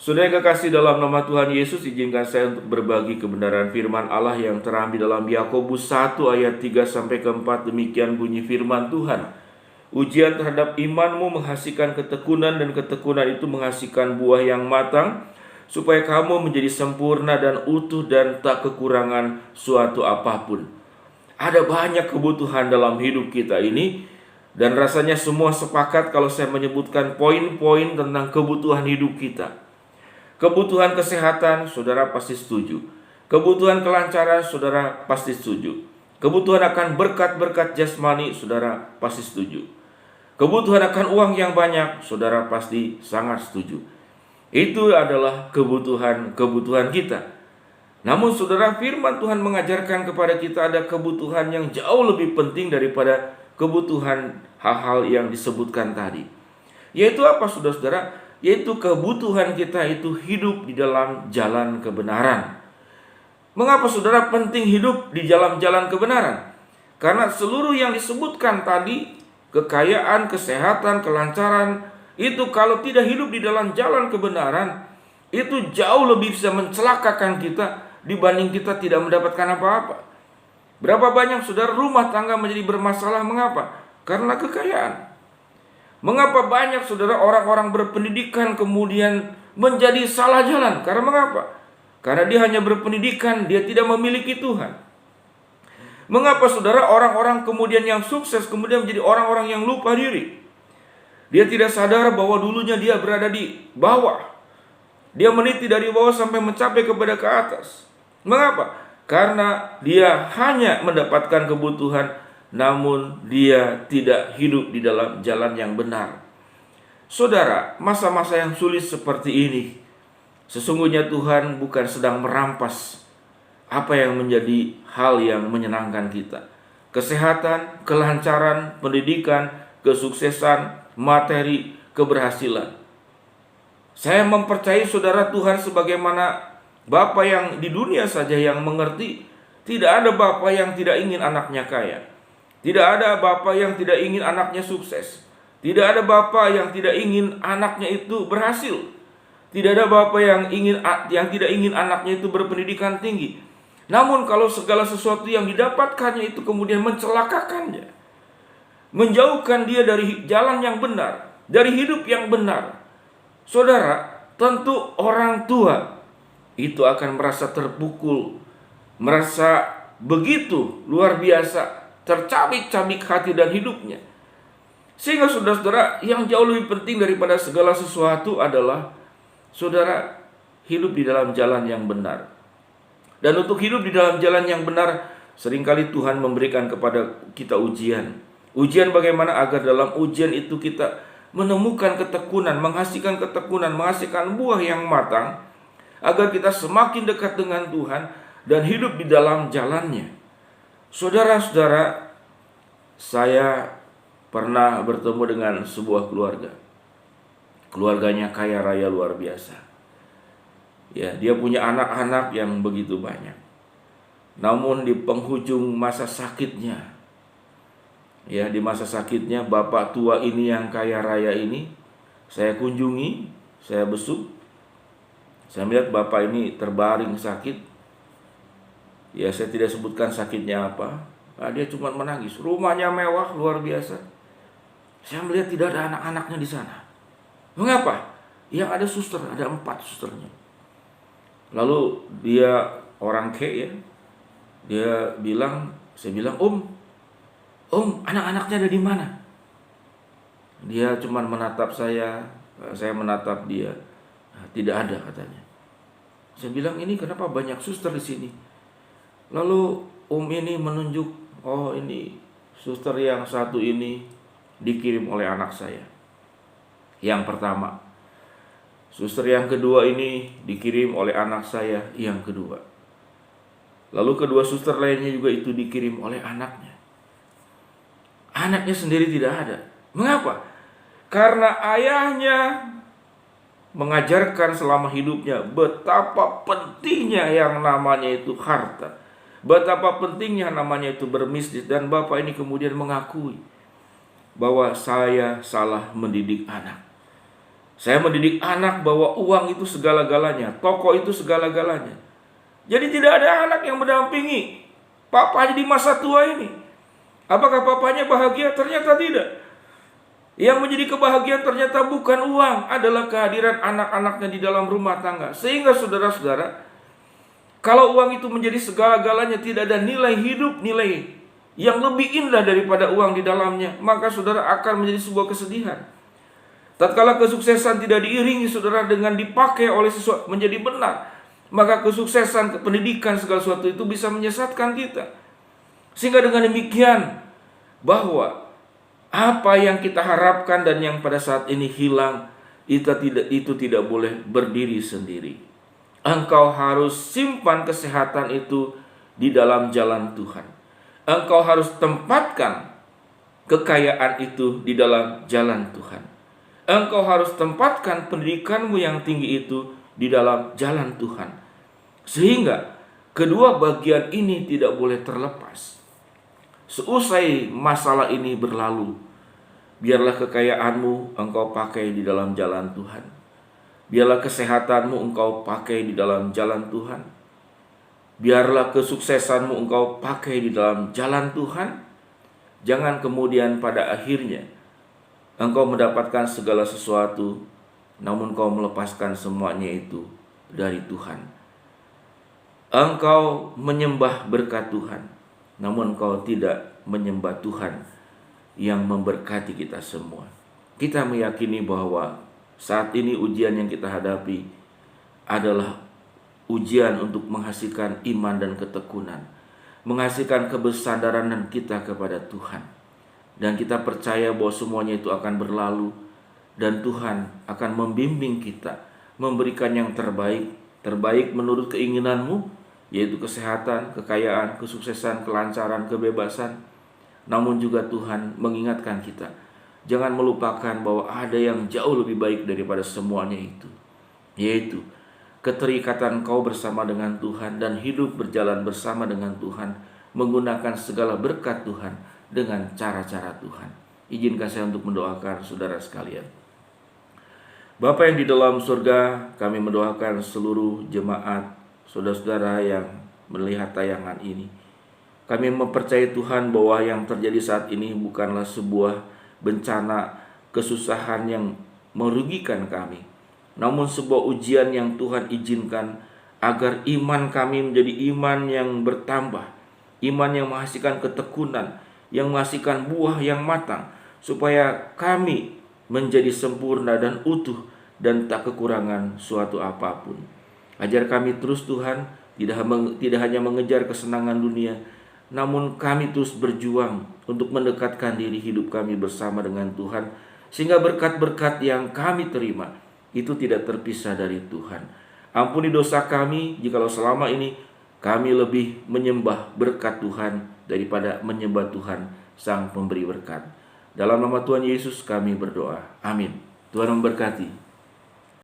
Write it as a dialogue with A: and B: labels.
A: Saudara yang kekasih dalam nama Tuhan Yesus, izinkan saya untuk berbagi kebenaran firman Allah yang terambil dalam Yakobus 1 ayat 3-4. Demikian bunyi firman Tuhan. Ujian terhadap imanmu menghasilkan ketekunan, dan ketekunan itu menghasilkan buah yang matang, supaya kamu menjadi sempurna dan utuh dan tak kekurangan suatu apapun. Ada banyak kebutuhan dalam hidup kita ini, dan rasanya semua sepakat kalau saya menyebutkan poin-poin tentang kebutuhan hidup kita. Kebutuhan kesehatan, saudara pasti setuju. Kebutuhan kelancaran, saudara pasti setuju. Kebutuhan akan berkat-berkat jasmani, saudara pasti setuju. Kebutuhan akan uang yang banyak, saudara pasti sangat setuju. Itu adalah kebutuhan kita. Namun saudara, firman Tuhan mengajarkan kepada kita ada kebutuhan yang jauh lebih penting daripada kebutuhan hal-hal yang disebutkan tadi. Yaitu apa, saudara-saudara? Yaitu kebutuhan kita itu hidup di dalam jalan kebenaran. Mengapa saudara penting hidup di dalam jalan kebenaran? Karena seluruh yang disebutkan tadi, kekayaan, kesehatan, kelancaran, itu kalau tidak hidup di dalam jalan kebenaran, itu jauh lebih bisa mencelakakan kita dibanding kita tidak mendapatkan apa-apa. Berapa banyak saudara rumah tangga menjadi bermasalah, mengapa? Karena kekayaan. Mengapa banyak saudara orang-orang berpendidikan kemudian menjadi salah jalan? Karena mengapa? Karena dia hanya berpendidikan, dia tidak memiliki Tuhan. Mengapa saudara orang-orang kemudian yang sukses kemudian menjadi orang-orang yang lupa diri? Dia tidak sadar bahwa dulunya dia berada di bawah. Dia meniti dari bawah sampai mencapai kepada ke atas. Mengapa? Karena dia hanya mendapatkan kebutuhan, namun dia tidak hidup di dalam jalan yang benar. Saudara, masa-masa yang sulit seperti ini, sesungguhnya Tuhan bukan sedang merampas apa yang menjadi hal yang menyenangkan kita. Kesehatan, kelancaran, pendidikan, kesuksesan, materi, keberhasilan. Saya mempercayai saudara, Tuhan sebagaimana Bapa yang di dunia saja yang mengerti, tidak ada Bapa yang tidak ingin anaknya kaya. Tidak ada bapa yang tidak ingin anaknya sukses. Tidak ada bapa yang tidak ingin anaknya itu berhasil. Tidak ada bapa yang tidak ingin anaknya itu berpendidikan tinggi. Namun kalau segala sesuatu yang didapatkannya itu kemudian mencelakakannya, menjauhkan dia dari jalan yang benar, dari hidup yang benar, saudara, tentu orang tua itu akan merasa terpukul, merasa begitu luar biasa, tercabik-cabik hati dan hidupnya. Sehingga saudara-saudara, yang jauh lebih penting daripada segala sesuatu adalah saudara hidup di dalam jalan yang benar. Dan untuk hidup di dalam jalan yang benar, seringkali Tuhan memberikan kepada kita ujian. Ujian bagaimana agar dalam ujian itu kita menemukan ketekunan, menghasilkan ketekunan, menghasilkan buah yang matang, agar kita semakin dekat dengan Tuhan dan hidup di dalam jalannya. Saudara-saudara, saya pernah bertemu dengan sebuah keluarga. Keluarganya kaya raya luar biasa. Ya, dia punya anak-anak yang begitu banyak. Namun di penghujung masa sakitnya, ya, di masa sakitnya bapak tua ini yang kaya raya ini, saya kunjungi, saya besuk. Saya melihat bapak ini terbaring sakit. Ya, saya tidak sebutkan sakitnya apa. Nah, dia cuma menangis. Rumahnya mewah luar biasa. Saya melihat tidak ada anak-anaknya di sana. Mengapa? Yang ada suster, ada 4 susternya. Lalu dia orang kaya, ya. Dia bilang, saya bilang, Om, anak-anaknya ada di mana? Dia cuma menatap saya menatap dia. Nah, tidak ada, katanya. Saya bilang, ini kenapa banyak suster di sini? Lalu ini menunjuk, oh ini suster yang satu ini dikirim oleh anak saya, yang pertama. Suster yang kedua ini dikirim oleh anak saya, yang kedua. Lalu kedua suster lainnya juga itu dikirim oleh anaknya. Anaknya sendiri tidak ada. Mengapa? Karena ayahnya mengajarkan selama hidupnya betapa pentingnya yang namanya itu harta. Betapa pentingnya namanya itu berbisnis. Dan bapak ini kemudian mengakui bahwa saya salah mendidik anak. Saya mendidik anak bahwa uang itu segala-galanya, toko itu segala-galanya. Jadi tidak ada anak yang mendampingi papanya di masa tua ini. Apakah papanya bahagia? Ternyata tidak. Yang menjadi kebahagiaan ternyata bukan uang, adalah kehadiran anak-anaknya di dalam rumah tangga. Sehingga saudara-saudara, kalau uang itu menjadi segala-galanya, tidak ada nilai hidup, nilai yang lebih indah daripada uang di dalamnya, maka saudara akan menjadi sebuah kesedihan. Tatkala kesuksesan tidak diiringi saudara dengan dipakai oleh sesuatu menjadi benar, maka kesuksesan, pendidikan, segala sesuatu itu bisa menyesatkan kita. Sehingga dengan demikian, bahwa apa yang kita harapkan dan yang pada saat ini hilang, itu tidak boleh berdiri sendiri. Engkau harus simpan kesehatan itu di dalam jalan Tuhan. Engkau harus tempatkan kekayaan itu di dalam jalan Tuhan. Engkau harus tempatkan pendidikanmu yang tinggi itu di dalam jalan Tuhan. Sehingga kedua bagian ini tidak boleh terlepas. Seusai masalah ini berlalu, biarlah kekayaanmu engkau pakai di dalam jalan Tuhan. Biarlah kesehatanmu engkau pakai di dalam jalan Tuhan. Biarlah kesuksesanmu engkau pakai di dalam jalan Tuhan. Jangan kemudian pada akhirnya engkau mendapatkan segala sesuatu, namun kau melepaskan semuanya itu dari Tuhan. Engkau menyembah berkat Tuhan, namun engkau tidak menyembah Tuhan yang memberkati kita semua. Kita meyakini bahwa saat ini ujian yang kita hadapi adalah ujian untuk menghasilkan iman dan ketekunan, menghasilkan kesadaran kita kepada Tuhan. Dan kita percaya bahwa semuanya itu akan berlalu, dan Tuhan akan membimbing kita, memberikan yang terbaik menurut keinginanmu, yaitu kesehatan, kekayaan, kesuksesan, kelancaran, kebebasan. Namun juga Tuhan mengingatkan kita, jangan melupakan bahwa ada yang jauh lebih baik daripada semuanya itu, yaitu keterikatan kau bersama dengan Tuhan dan hidup berjalan bersama dengan Tuhan, menggunakan segala berkat Tuhan dengan cara-cara Tuhan. Izinkan saya untuk mendoakan saudara sekalian. Bapa yang di dalam surga, kami mendoakan seluruh jemaat, saudara-saudara yang melihat tayangan ini. Kami mempercayai Tuhan bahwa yang terjadi saat ini bukanlah sebuah bencana, kesusahan yang merugikan kami, namun sebuah ujian yang Tuhan izinkan agar iman kami menjadi iman yang bertambah, iman yang menghasilkan ketekunan, yang menghasilkan buah yang matang, supaya kami menjadi sempurna dan utuh dan tak kekurangan suatu apapun. Ajar kami terus Tuhan, tidak hanya mengejar kesenangan dunia, namun kami terus berjuang untuk mendekatkan diri hidup kami bersama dengan Tuhan, sehingga berkat-berkat yang kami terima itu tidak terpisah dari Tuhan. Ampuni dosa kami jikalau selama ini kami lebih menyembah berkat Tuhan daripada menyembah Tuhan Sang Pemberi berkat. Dalam nama Tuhan Yesus kami berdoa. Amin. Tuhan memberkati.